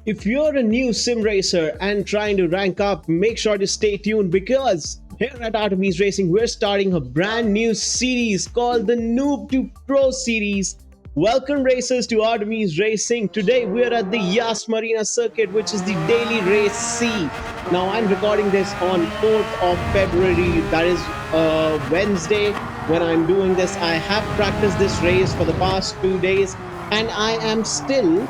If you're a new sim racer and trying to rank up, make sure to stay tuned because here at Artemis Racing, we're starting a brand new series called the Noob to Pro series. Welcome, racers, to Artemis Racing. Today, we're at the Yas Marina circuit, which is the daily race C. Now, I'm recording this on 4th of February, that is Wednesday. When I'm doing this, I have practiced this race for the past 2 days, and I am still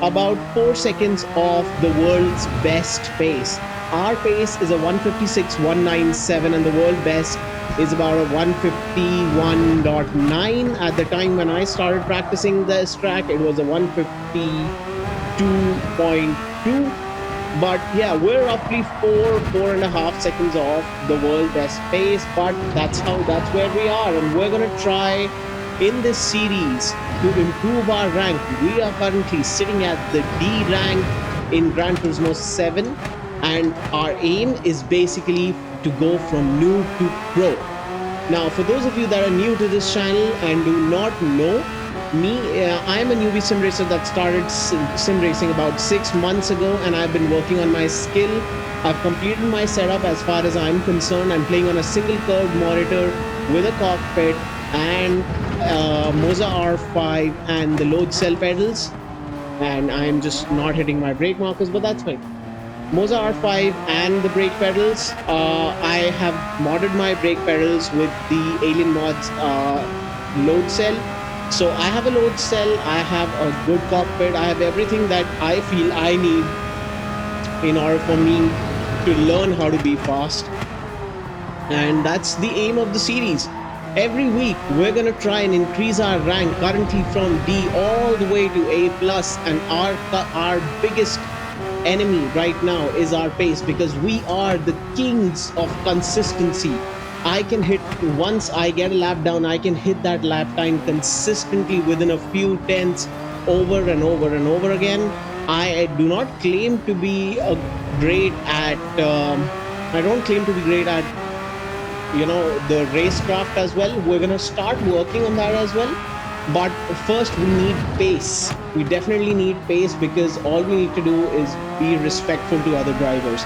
about 4 seconds off the world's best pace. Our pace is a 156.197 and the world best is about a 151.9. At the time when I started practicing this track, it was a 152.2. But yeah, we're roughly 4.5 seconds off the world best pace, but that's where we are, and we're gonna try in this series to improve our rank. We are currently sitting at the D rank in Gran Turismo 7, and our aim is basically to go from noob to pro. Now, for those of you that are new to this channel and do not know me, I'm a newbie sim racer that started sim racing about 6 months ago, and I've been working on my skill. I've completed my setup as far as I'm concerned. I'm playing on a single curved monitor with a cockpit and Moza R5 and the load cell pedals, and I'm just not hitting my brake markers, but that's fine. Moza R5 and the brake pedals. I have modded my brake pedals with the Alien Mods load cell. So I have a load cell, I have a good cockpit, I have everything that I feel I need in order for me to learn how to be fast. And that's the aim of the series. Every week, we're going to try and increase our rank currently from D all the way to A plus, and our biggest enemy right now is our pace because we are the kings of consistency. I can hit once I get a lap down, I can hit that lap time consistently within a few tenths over and over and over again. I do not claim to be a great at. I don't claim to be great at the racecraft as well. We're gonna start working on that as well, but first we need pace. We definitely need pace because all we need to do is be respectful to other drivers.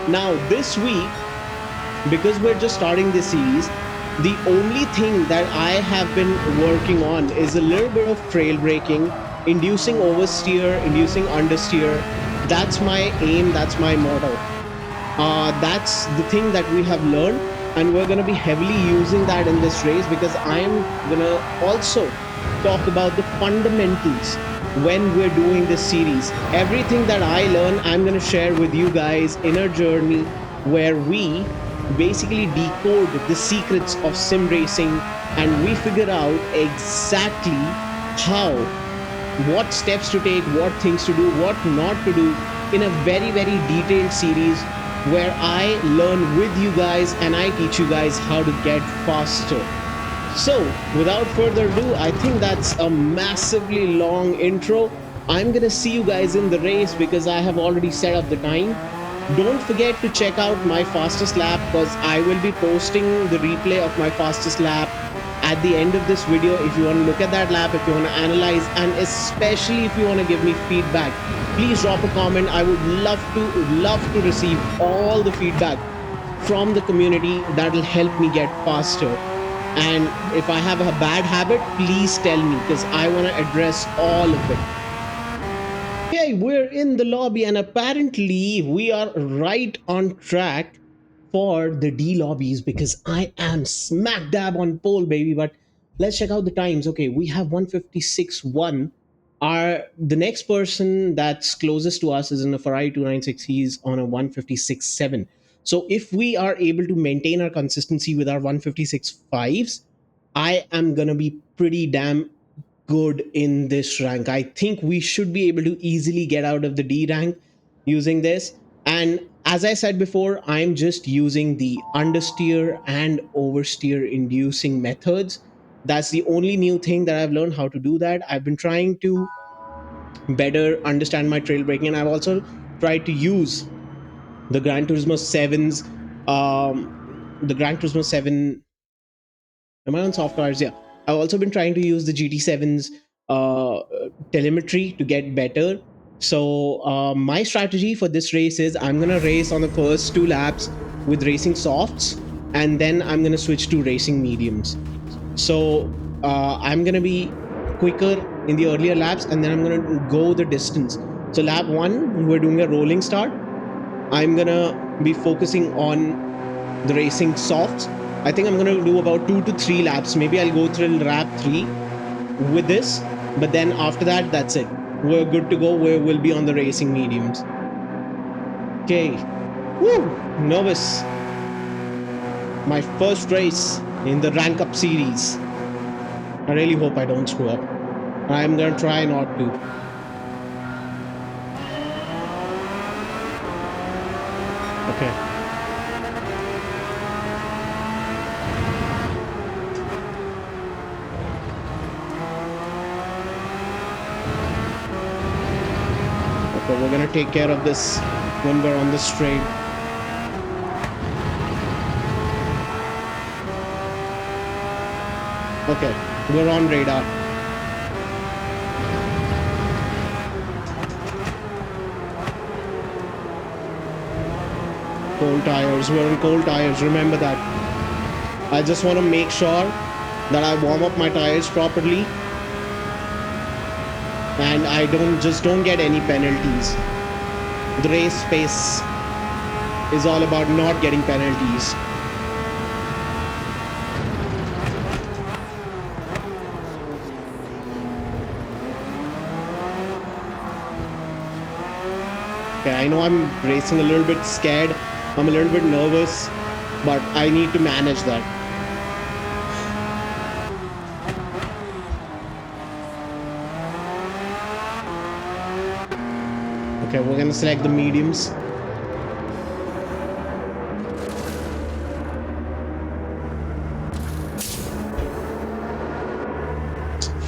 Now this week, because we're just starting this series, the only thing that I have been working on is a little bit of trail braking, inducing oversteer, inducing understeer. That's my aim, that's my motto. That's the thing that we have learned, and we're going to be heavily using that in this race because I'm going to also talk about the fundamentals when we're doing this series. Everything that I learn, I'm going to share with you guys in a journey where we basically decode the secrets of sim racing and we figure out exactly how, what steps to take, what things to do, what not to do in a very, very detailed series where I learn with you guys and I teach you guys how to get faster. So, without further ado, I think that's a massively long intro. I'm gonna see you guys in the race because I have already set up the time. Don't forget to check out my fastest lap because I will be posting the replay of my fastest lap at the end of this video. If you want to look at that lap, if you want to analyze, and especially if you want to give me feedback, please drop a comment. I would love to receive all the feedback from the community. That will help me get faster. And if I have a bad habit, please tell me because I want to address all of it. Okay, we're in the lobby, and apparently we are right on track for the D lobbies because I am smack dab on pole, baby. But let's check out the times. Okay, we have 156.1. The next person that's closest to us is in a Ferrari 296. He's on a 156.7. So if we are able to maintain our consistency with our 156.5s, I am gonna be pretty damn good in this rank. I think we should be able to easily get out of the D rank using this. And as I said before, I'm just using the understeer and oversteer inducing methods. That's the only new thing that I've learned how to do that. I've been trying to better understand my trail braking, and I've also tried to use the Gran Turismo 7's the Gran Turismo 7. Am I on soft cars? Yeah. I've also been trying to use the GT7's uh, telemetry to get better. So my strategy for this race is I'm gonna race on the first 2 laps with racing softs, and then I'm gonna switch to racing mediums. So I'm gonna be quicker in the earlier laps, and then I'm gonna go the distance. So lap one, we're doing a rolling start. I'm gonna be focusing on the racing softs. I think I'm gonna do about 2 to 3 laps. Maybe I'll go till lap three with this, but then after that, that's it. We're good to go. We'll be on the racing mediums. Okay. Woo! Nervous. My first race in the rank up series. I really hope I don't screw up. I'm gonna try not to. Okay. Okay, we're gonna take care of this when we're on the straight. Okay, we're on radar. Cold tires. We're on cold tires. Remember that. I just want to make sure that I warm up my tires properly and I don't get any penalties. The race pace is all about not getting penalties. Okay, I know I'm racing a little bit scared. I'm a little bit nervous, but I need to manage that. Okay, we're gonna select the mediums.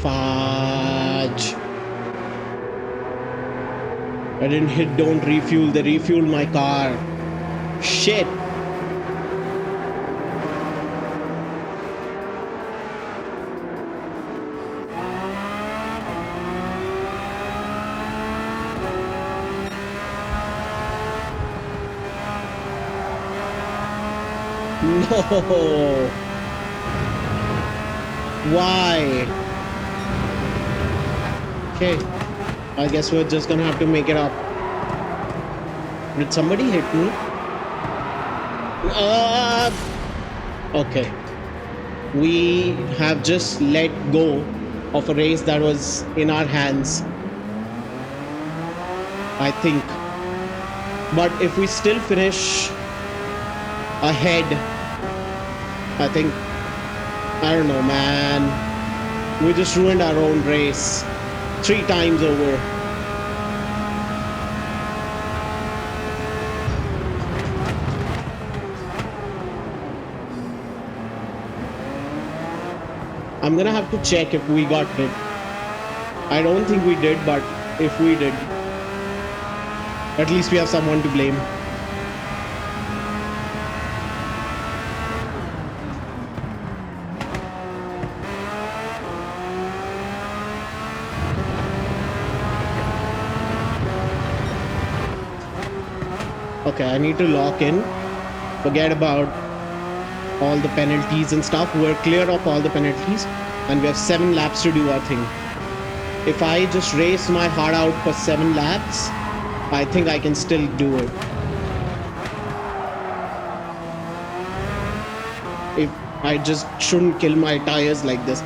Fudge. I didn't hit don't refuel. They refueled my car. Shit. No. Why? Okay. I guess we're just gonna have to make it up. Did somebody hit me? Okay. We have just let go of a race that was in our hands, I think. But if we still finish ahead, I think, I don't know, man. We just ruined our own race 3 times over. I'm gonna have to check if we got hit. I don't think we did, but if we did, at least we have someone to blame. Okay, I need to lock in. Forget about all the penalties and stuff. We're clear of all the penalties and we have 7 laps to do our thing. If I just race my heart out for 7 laps, I think I can still do it. If I just shouldn't kill my tires like this.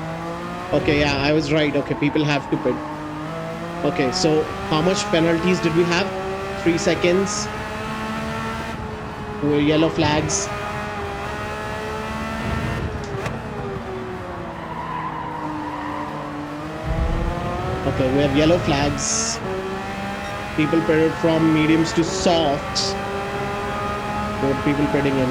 Okay, yeah, I was right. Okay, people have to pit. Okay, so how much penalties did we have? 3 seconds. We're yellow flags. Okay, we have yellow flags. People pitted from mediums to softs. What people pitting in?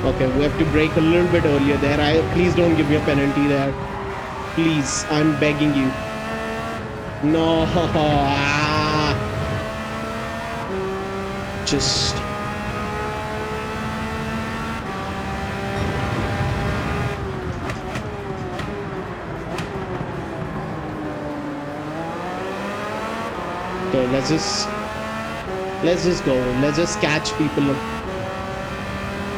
Okay, we have to brake a little bit earlier there. Please don't give me a penalty there. Please, I'm begging you. No. Just. Okay, let's just go. Let's just catch people.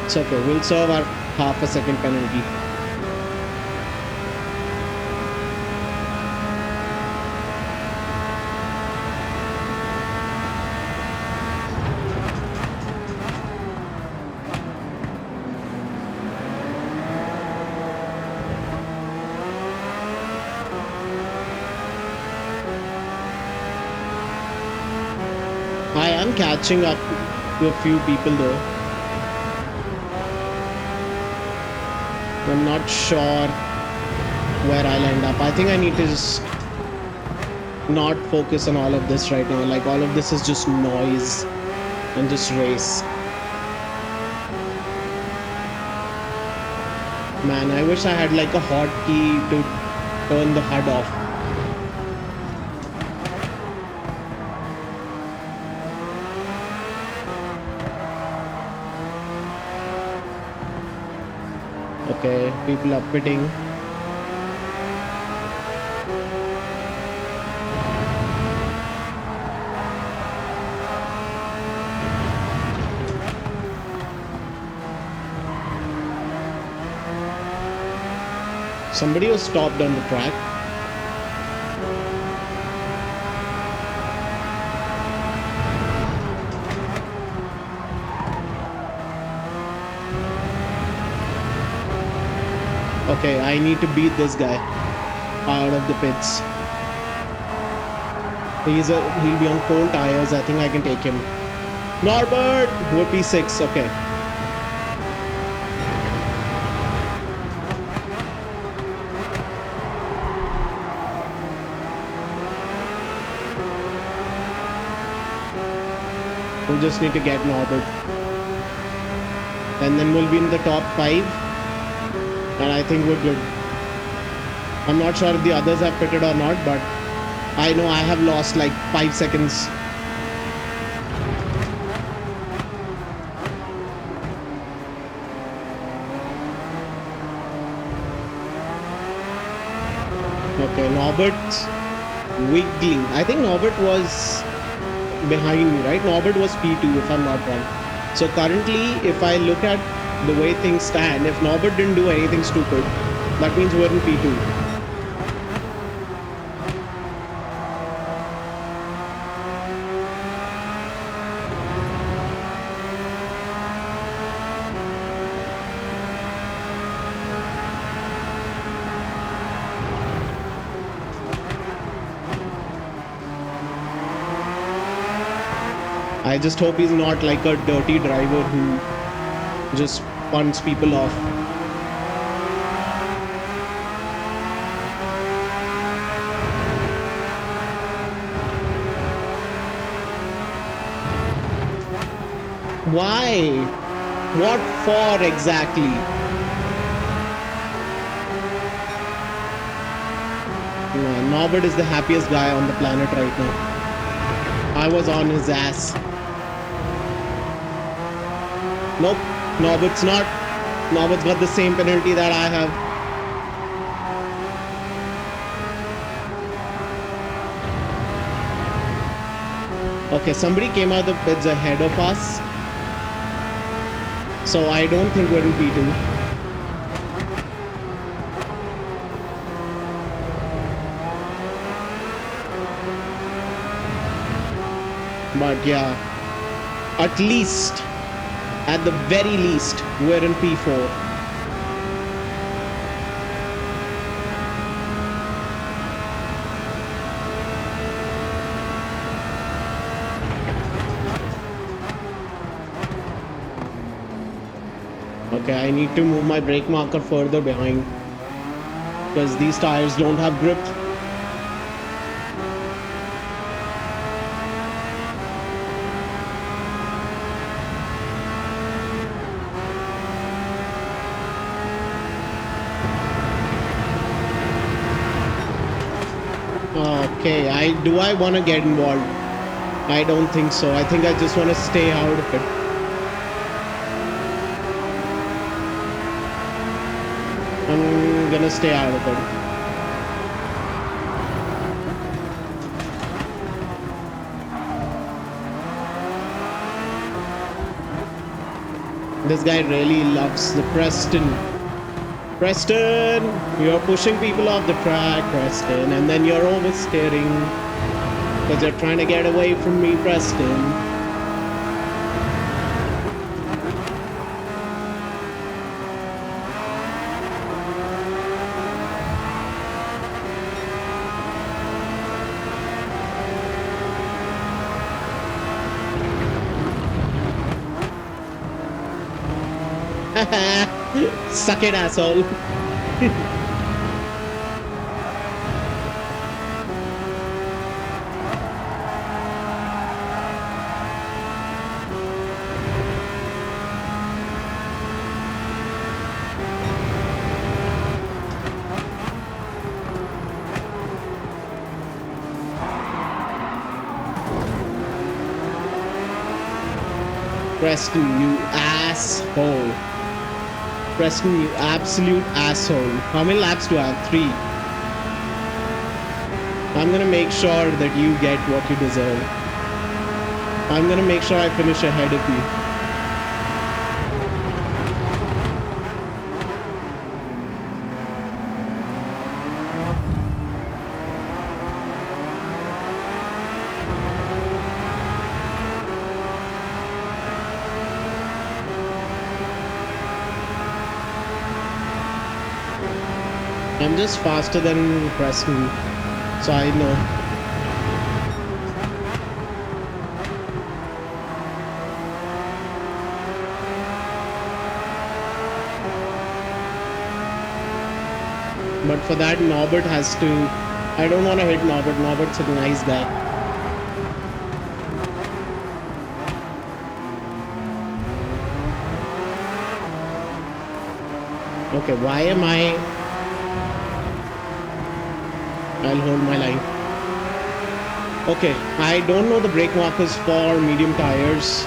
It's okay. We'll serve our half a second penalty. I am catching up to a few people though. I'm not sure where I'll end up. I think I need to just not focus on all of this right now. Like all of this is just noise and just race. Man, I wish I had like a hotkey to turn the HUD off. Okay, people are pitting. Somebody was stopped on the track. Okay, I need to beat this guy out of the pits. He'll be on cold tires. I think I can take him. Norbert would P6. Okay. We'll just need to get Norbert, and then we'll be in the top 5. And I think we're good. I'm not sure if the others have pitted or not, but I know I have lost like 5 seconds. Okay, Norbert's wiggling. I think Norbert was behind me, right? Norbert was P2 if I'm not wrong. So currently, if I look at the way things stand, if Norbert didn't do anything stupid, that means we're in P2. I just hope he's not like a dirty driver who just punts people off. Why? What for exactly? Man, Norbert is the happiest guy on the planet right now. I was on his ass. Nope, Norbert's not. Norbert's got the same penalty that I have. Okay, somebody came out of the pits ahead of us. So I don't think we're in P2. But yeah, at the very least, we're in P4. Okay, I need to move my brake marker further behind because these tires don't have grip. Okay, do I want to get involved? I don't think so. I think I just want to stay out of it. I'm gonna stay out of it. This guy really loves the Preston. Preston, you're pushing people off the track, Preston, and then you're oversteering because you're trying to get away from me, Preston. Suck it, asshole. Preston, you asshole. Preston, you absolute asshole. How many laps do I have? 3. I'm gonna make sure that you get what you deserve. I'm gonna make sure I finish ahead of you. I'm just faster than Preston, so I know. But for that, Norbert has to... I don't want to hit Norbert. Norbert's a nice guy. Okay, why am I... I'll hold my line. Okay, I don't know the brake markers for medium tires,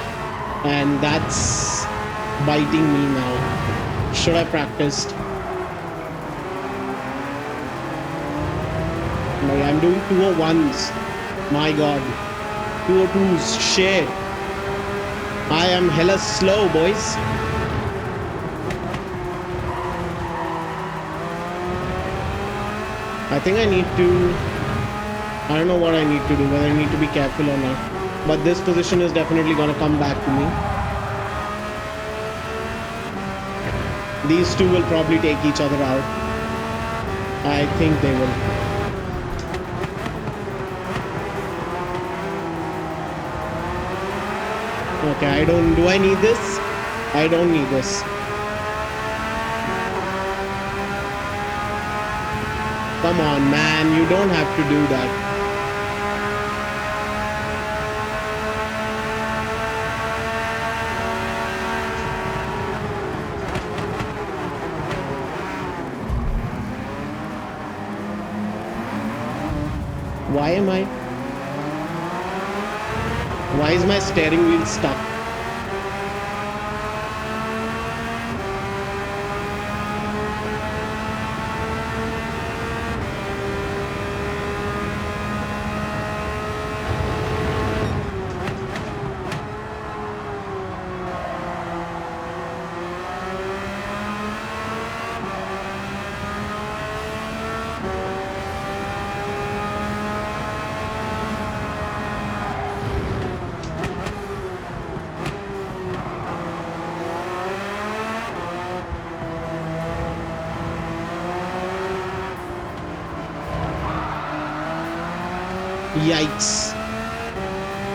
and that's biting me now. Should I practiced? I'm doing 201s. My god. 202s. Shit. I am hella slow, boys. I think I need to... I don't know what I need to do, whether I need to be careful or not. But this position is definitely going to come back to me. These two will probably take each other out. I think they will. Okay, do I need this? I don't need this. Come on, man, you don't have to do that. Why is my steering wheel stuck? Yikes.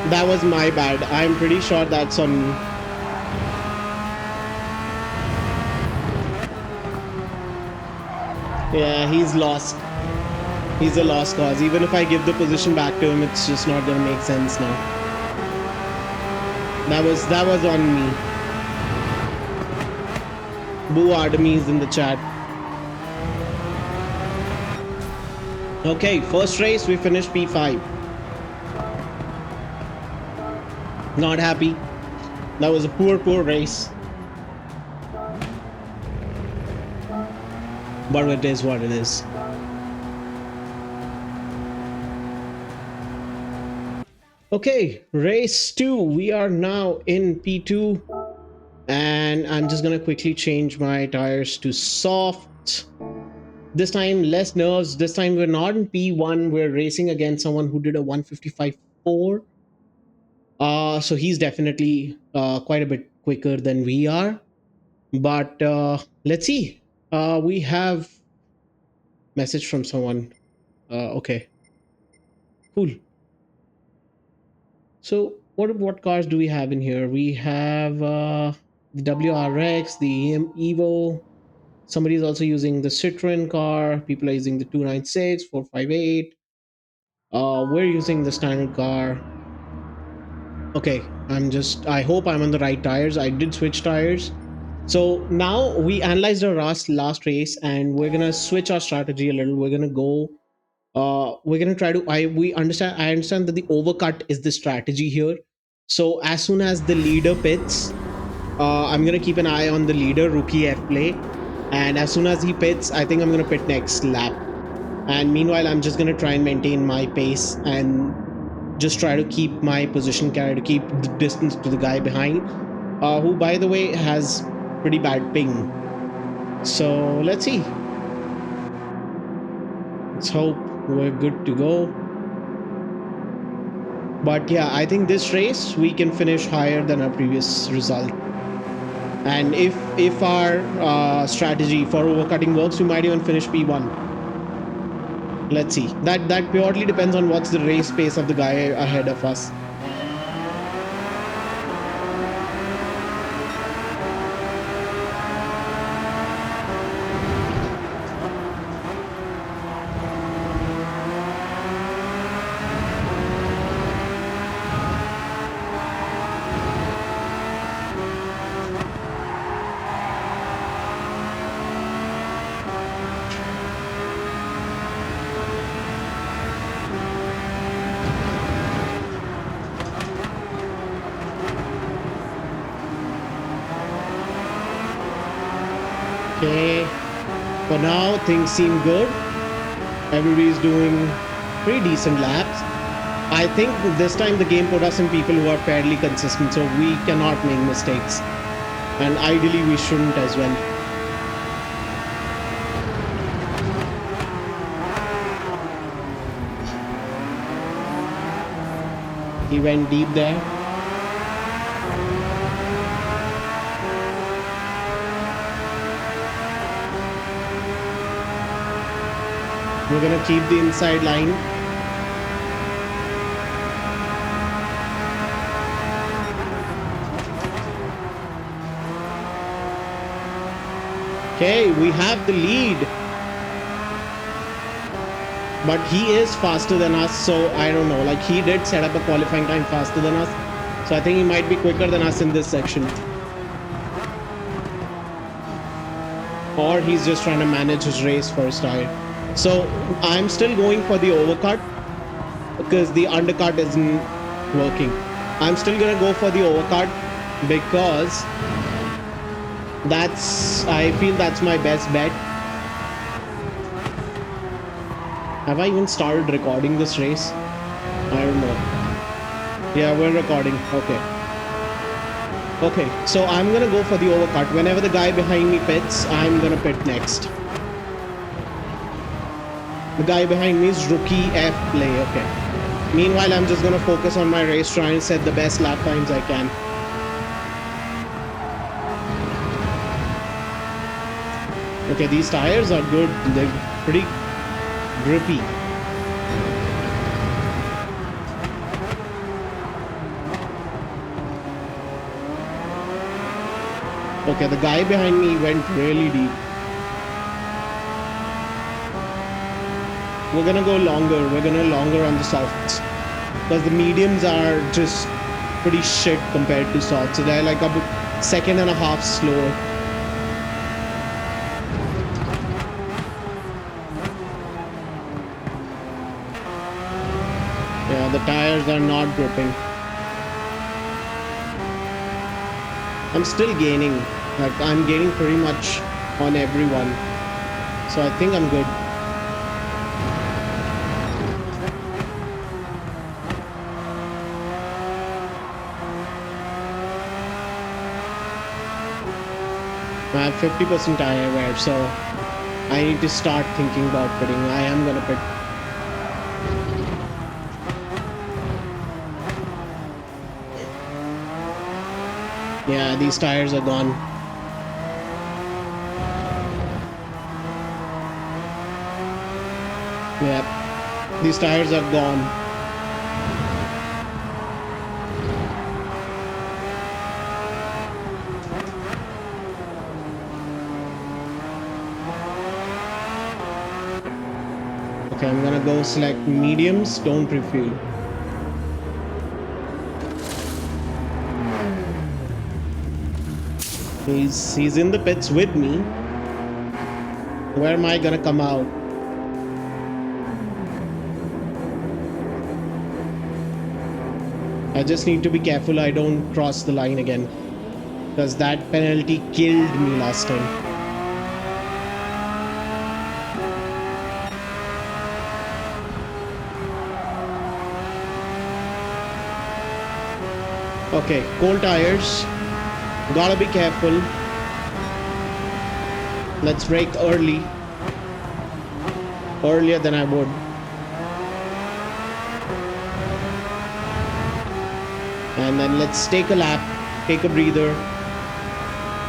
That was my bad. I'm pretty sure that's on me. Yeah, he's lost. He's a lost cause. Even if I give the position back to him, it's just not gonna make sense now. That was on me. Boo Artemis in the chat. Okay, first race we finished P5. Not happy. That was a poor race. But it is what it is. Okay, race 2. We are now in P2. And I'm just gonna quickly change my tires to soft. This time, less nerves. This time, we're not in P1. We're racing against someone who did a 155.4. So he's definitely quite a bit quicker than we are. But let's see. We have message from someone. Okay, cool. So what cars do we have in here? We have the WRX, the Evo. Somebody is also using the Citroen car. People are using the 296, 458. We're using the standard car. Okay, I hope I'm on the right tires. I did switch tires. So now we analyzed our last race and we're gonna switch our strategy a little. We're gonna try to I understand that the overcut is the strategy here. So as soon as the leader pits, I'm gonna keep an eye on the leader, rookie F play. And as soon as he pits, I think I'm gonna pit next lap. And meanwhile, I'm just gonna try and maintain my pace and just try to keep my position carry to keep the distance to the guy behind, who by the way has pretty bad ping. So let's see. Let's hope we're good to go. But yeah, I think this race we can finish higher than our previous result. And if our strategy for overcutting works, we might even finish P1. Let's see. That purely depends on what's the race pace of the guy ahead of us. Okay. For now, things seem good. Everybody's doing pretty decent laps. I think this time the game put us in people who are fairly consistent, so we cannot make mistakes. And ideally, we shouldn't as well. He went deep there. We're gonna keep the inside line. Okay, we have the lead. But he is faster than us, so I don't know. Like, he did set up a qualifying time faster than us. So I think he might be quicker than us in this section. Or he's just trying to manage his race first tire. So I'm still going for the overcut because the undercut isn't working. I'm still gonna go for the overcut because I feel that's my best bet. Have I even started recording this race? I don't know. Yeah, we're recording. Okay. Okay, so I'm gonna go for the overcut. Whenever the guy behind me pits, I'm gonna pit next. The guy behind me is rookie F play. Okay. Meanwhile, I'm just gonna focus on my race, try and set the best lap times I can. Okay, these tires are good. They're pretty grippy. Okay, the guy behind me went really deep. We're gonna go longer. We're gonna longer on the softs because the mediums are just pretty shit compared to softs. So they're like a second and a half slower. Yeah, the tires are not gripping. I'm still gaining. Like, I'm gaining pretty much on everyone. So I think I'm good. I have 50% tire wear, so I need to start thinking about pitting. I am gonna pit. Yeah, these tires are gone. Yep, these tires are gone. Okay, I'm gonna go select mediums, don't refuel. He's in the pits with me. Where am I gonna come out? I just need to be careful I don't cross the line again, because that penalty killed me last time. Okay, cold tires. Gotta be careful. Let's brake early. Earlier than I would. And then let's take a lap, take a breather,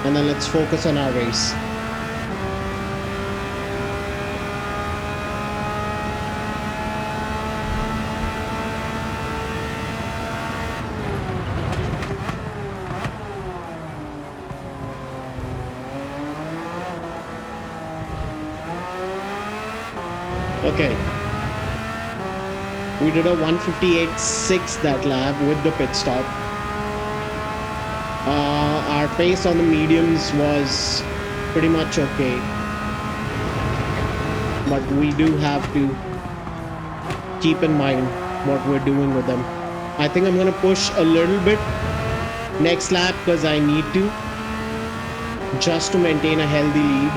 and then let's focus on our race. Okay. We did a 158.6 that lap with the pit stop. Our pace on the mediums was pretty much okay. But we do have to keep in mind what we're doing with them. I think I'm going to push a little bit next lap because I need to, just to maintain a healthy lead.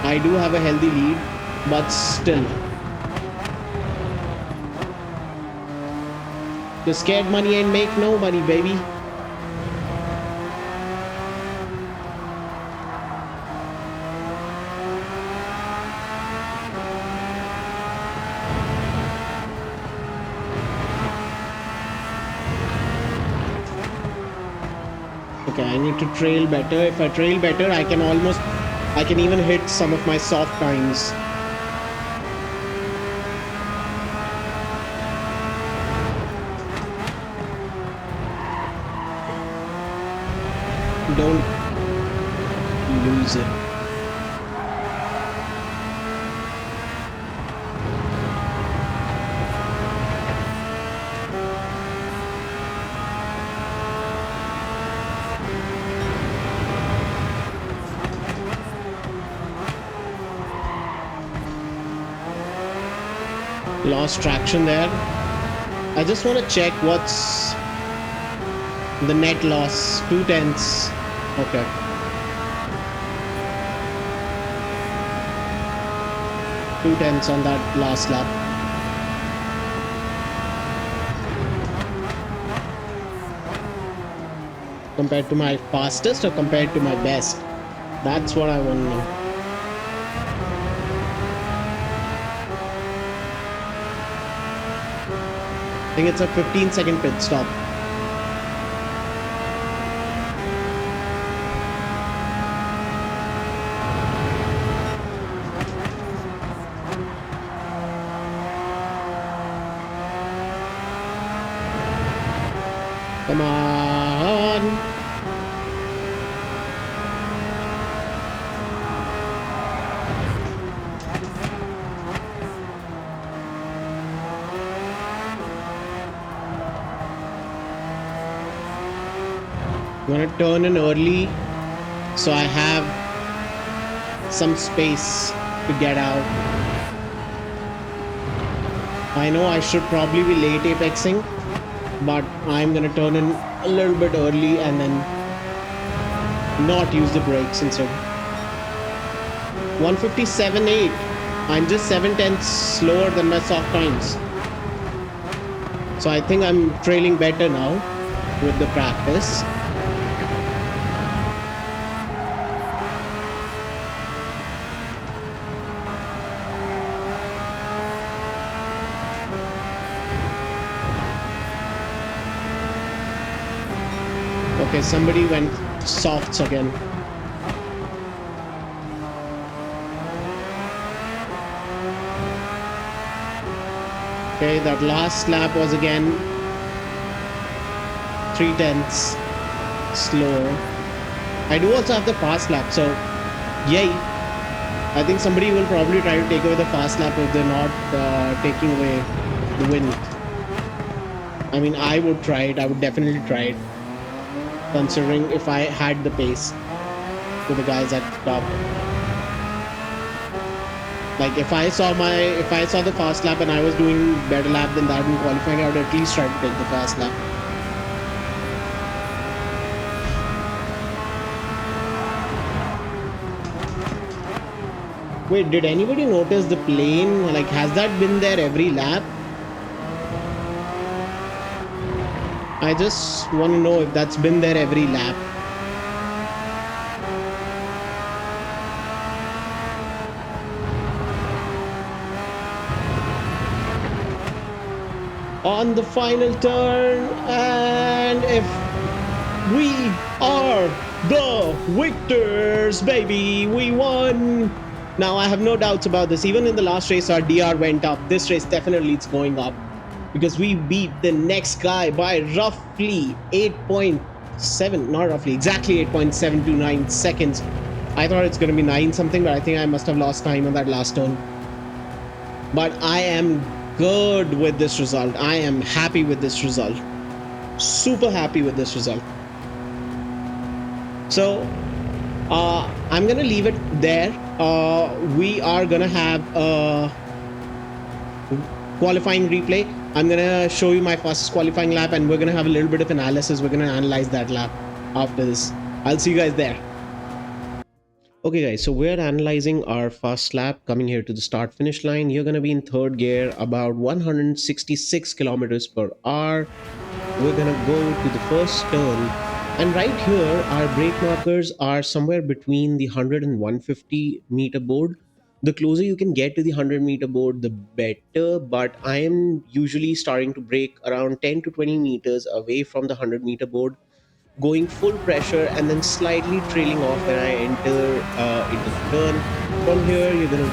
I do have a healthy lead, but still. The scared money ain't make no money, baby. Okay, I need to trail better. If I trail better, I can even hit some of my soft times. Don't lose it. Lost traction there. I just want to check what's the net loss. 2/10. Okay. Two tenths on that last lap. Compared to my fastest or compared to my best? That's what I want to know. I think it's a 15-second pit stop. Come on. I'm gonna turn in early so I have some space to get out. I know I should probably be late apexing, but I'm gonna turn in a little bit early and then not use the brakes instead. 157.8. I'm just 7/10 slower than my soft times. So I think I'm trailing better now with the practice. Okay, somebody went softs again. Okay, that last lap was again 3/10 slower. I do also have the fast lap, so yay. I think somebody will probably try to take away the fast lap if they're not taking away the win. I mean, I would try it. I would definitely try it, considering if I had the pace to the guys at the top. Like if I saw the fast lap and I was doing better lap than that in qualifying, I would at least try to take the fast lap. Wait, did anybody notice the plane? Like, has that been there every lap? I just want to know if that's been there every lap. On the final turn, and if we are the victors, baby, we won. Now I have no doubts about this. Even in the last race, our DR went up. This race definitely it's going up because we beat the next guy by roughly 8.7, not roughly, exactly 8.729 seconds. I thought it's going to be 9 something, but I think I must have lost time on that last turn. But I am good with this result. I am happy with this result. Super happy with this result. So I'm gonna leave it there. We are gonna have a qualifying replay. I'm gonna show you my fastest qualifying lap, and we're gonna have a little bit of analysis. We're gonna analyze that lap after this. I'll see you guys there. Okay guys, so we're analyzing our fast lap coming here to the start finish line. You're gonna be in third gear, about 166 kilometers per hour. We're gonna go to the first turn, and right here our brake markers are somewhere between the 100 and 150 meter board. The closer you can get to the 100-meter board, the better, but I am usually starting to brake around 10 to 20 meters away from the 100-meter board, going full pressure and then slightly trailing off when I enter into the turn. From here, you're gonna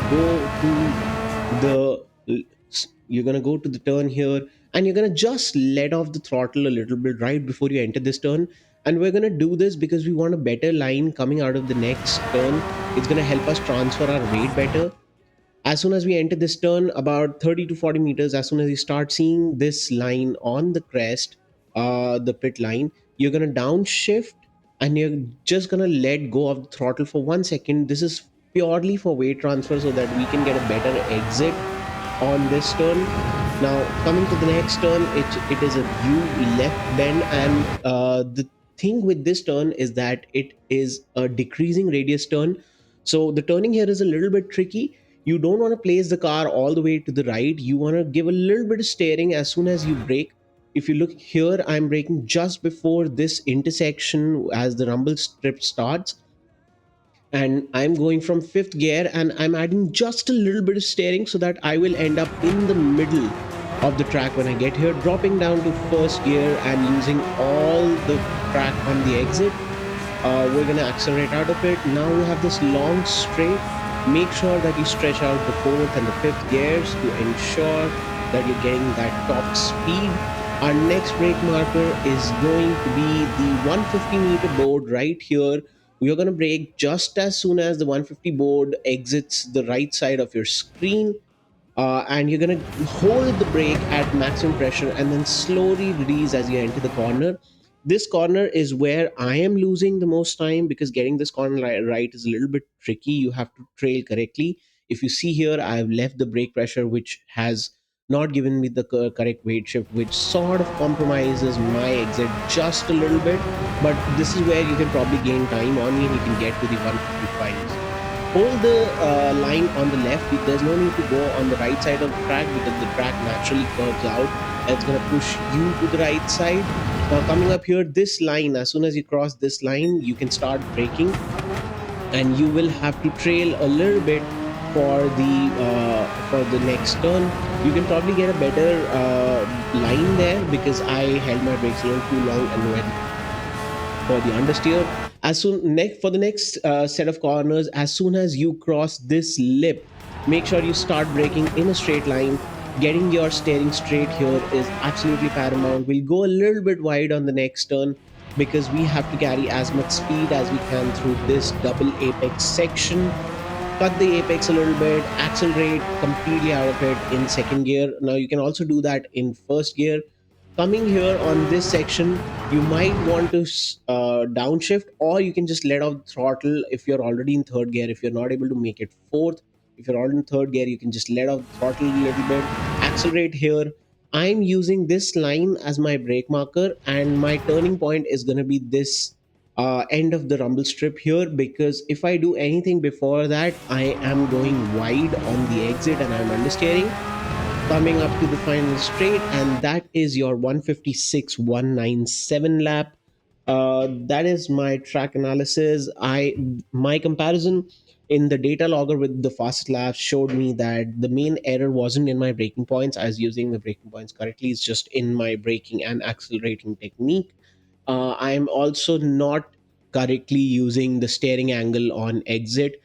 go to the turn here, and you're gonna just let off the throttle a little bit right before you enter this turn. And we're gonna do this because we want a better line coming out of the next turn. It's gonna help us transfer our weight better. As soon as we enter this turn, about 30 to 40 meters, as soon as you start seeing this line on the crest, the pit line, you're going to downshift and you're just going to let go of the throttle for 1 second. This is purely for weight transfer so that we can get a better exit on this turn. Now, coming to the next turn, it is a U left bend, and the thing with this turn is that it is a decreasing radius turn. So the turning here is a little bit tricky. You don't want to place the car all the way to the right. You want to give a little bit of steering as soon as you brake. If you look here, I'm braking just before this intersection as the rumble strip starts, and I'm going from fifth gear, and I'm adding just a little bit of steering so that I will end up in the middle of the track when I get here, dropping down to first gear and using all the track on the exit. We're going to accelerate out of it. Now we have this long straight. Make sure that you stretch out the fourth and the fifth gears to ensure that you're getting that top speed. Our next brake marker is going to be the 150-meter board right here. We're going to brake just as soon as the 150 board exits the right side of your screen. And you're going to hold the brake at maximum pressure and then slowly release as you enter the corner. This corner is where I am losing the most time because getting this corner right is a little bit tricky. You have to trail correctly. If you see here, I have left the brake pressure, which has not given me the correct weight shift, which sort of compromises my exit just a little bit. But this is where you can probably gain time on me and you can get to the 155. Hold the line on the left. There's no need to go on the right side of the track because the track naturally curves out. It's going to push you to the right side. Now coming up here, this line, as soon as you cross this line, you can start braking, and you will have to trail a little bit for the next turn. You can probably get a better line there because I held my brakes a little too long and went for the understeer. As soon next for the next set of corners, as soon as you cross this lip, make sure you start braking in a straight line. Getting your steering straight here is absolutely paramount. We'll go a little bit wide on the next turn because we have to carry as much speed as we can through this double apex section. Cut the apex a little bit, accelerate completely out of it in second gear. Now you can also do that in first gear. Coming here on this section, you might want to downshift, or you can just let off throttle if you're already in third gear. If you're not able to make it fourth, if you're already in third gear, you can just let off the throttle a little bit, accelerate here. I'm using this line as my brake marker, and my turning point is going to be this end of the rumble strip here, because if I do anything before that, I am going wide on the exit and I'm understeering. Coming up to the final straight, and that is your 156,197 lap. That is my track analysis. My comparison in the data logger with the fast laps showed me that the main error wasn't in my braking points. I was using the braking points correctly. It's just in my braking and accelerating technique. I'm also not correctly using the steering angle on exit.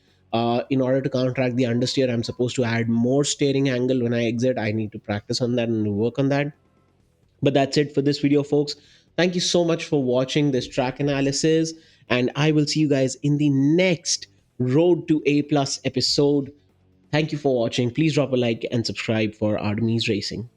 In order to counteract the understeer, I'm supposed to add more steering angle when I exit. I need to practice on that and work on that. But that's it for this video, folks. Thank you so much for watching this track analysis, and I will see you guys in the next Road to A Plus episode. Thank you for watching. Please drop a like and subscribe for Artemis Racing.